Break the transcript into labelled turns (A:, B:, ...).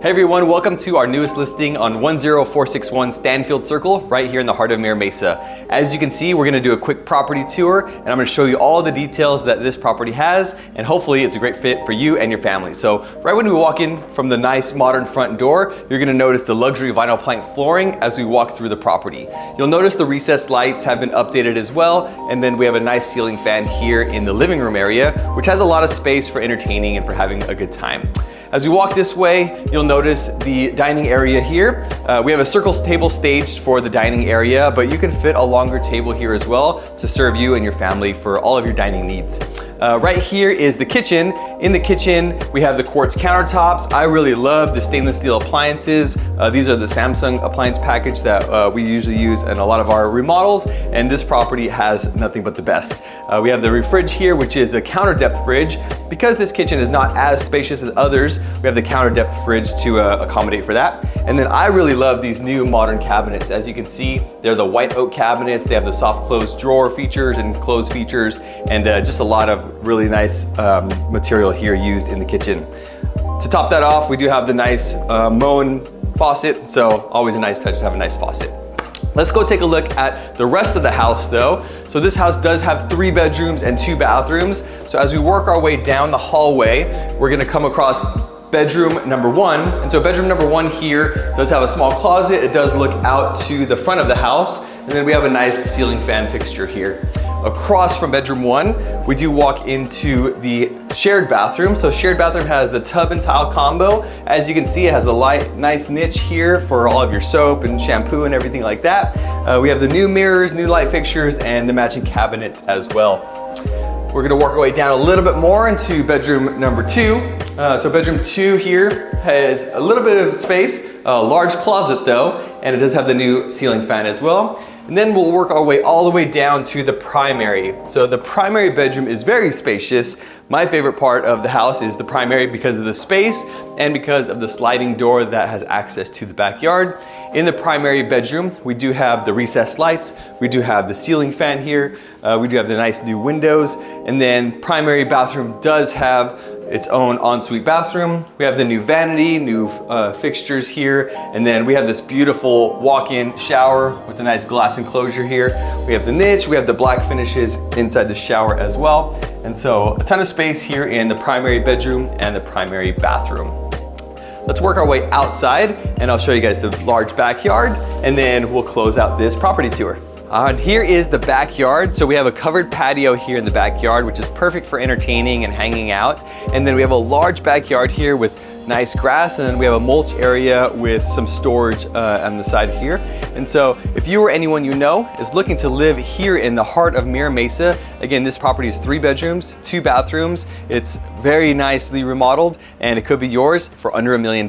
A: Hey everyone, welcome to our newest listing on 10461 Stanfield Circle, right here in the heart of Mesa. As you can see, we're gonna do a quick property tour, and I'm gonna show you all the details that this property has, and hopefully it's a great fit for you and your family. So right when we walk in from the nice modern front door, you're gonna notice the luxury vinyl plank flooring as we walk through the property. You'll notice the recessed lights have been updated as well, and then we have a nice ceiling fan here in the living room area, which has a lot of space for entertaining and for having a good time. As we walk this way, you'll notice the dining area here. We have a circle table staged for the dining area, but you can fit a longer table here as well to serve you and your family for all of your dining needs. Right here is the kitchen. In the kitchen, we have the quartz countertops. I really love the stainless steel appliances. These are the Samsung appliance package that we usually use in a lot of our remodels, and this property has nothing but the best. We have the fridge here, which is a counter depth fridge. Because this kitchen is not as spacious as others, we have the counter depth fridge to accommodate for that. And then I really love these new modern cabinets. As you can see, they're the white oak cabinets. They have the soft close drawer features and close features, and just a lot of really nice material here used in the kitchen. To top that off, we do have the nice Moen faucet, so always a nice touch to have a nice faucet. Let's go take a look at the rest of the house though. So this house does have 3 bedrooms and 2 bathrooms. So as we work our way down the hallway, we're gonna come across bedroom number 1. And so bedroom number 1 here does have a small closet. It does look out to the front of the house. And then we have a nice ceiling fan fixture here. Across from bedroom 1, we do walk into the shared bathroom. So shared bathroom has the tub and tile combo. As you can see, it has a nice niche here for all of your soap and shampoo and everything like that. We have the new mirrors, new light fixtures, and the matching cabinets as well. We're gonna work our way down a little bit more into bedroom number 2. So bedroom 2 here has a little bit of space, a large closet though, and it does have the new ceiling fan as well. And then we'll work our way all the way down to the primary. So the primary bedroom is very spacious. My favorite part of the house is the primary because of the space and because of the sliding door that has access to the backyard. In the primary bedroom, we do have the recessed lights. We do have the ceiling fan here. We do have the nice new windows. And then primary bathroom does have its own ensuite bathroom. We have the new vanity, new fixtures here, and then we have this beautiful walk-in shower with a nice glass enclosure here. We have the niche, we have the black finishes inside the shower as well. And so a ton of space here in the primary bedroom and the primary bathroom. Let's work our way outside and I'll show you guys the large backyard, and then we'll close out this property tour. Here is the backyard. So we have a covered patio here in the backyard, which is perfect for entertaining and hanging out. And then we have a large backyard here with nice grass, and then we have a mulch area with some storage on the side here. And so if you or anyone you know is looking to live here in the heart of Mesa, again, this property is 3 bedrooms, 2 bathrooms. It's very nicely remodeled, and it could be yours for under $1 million.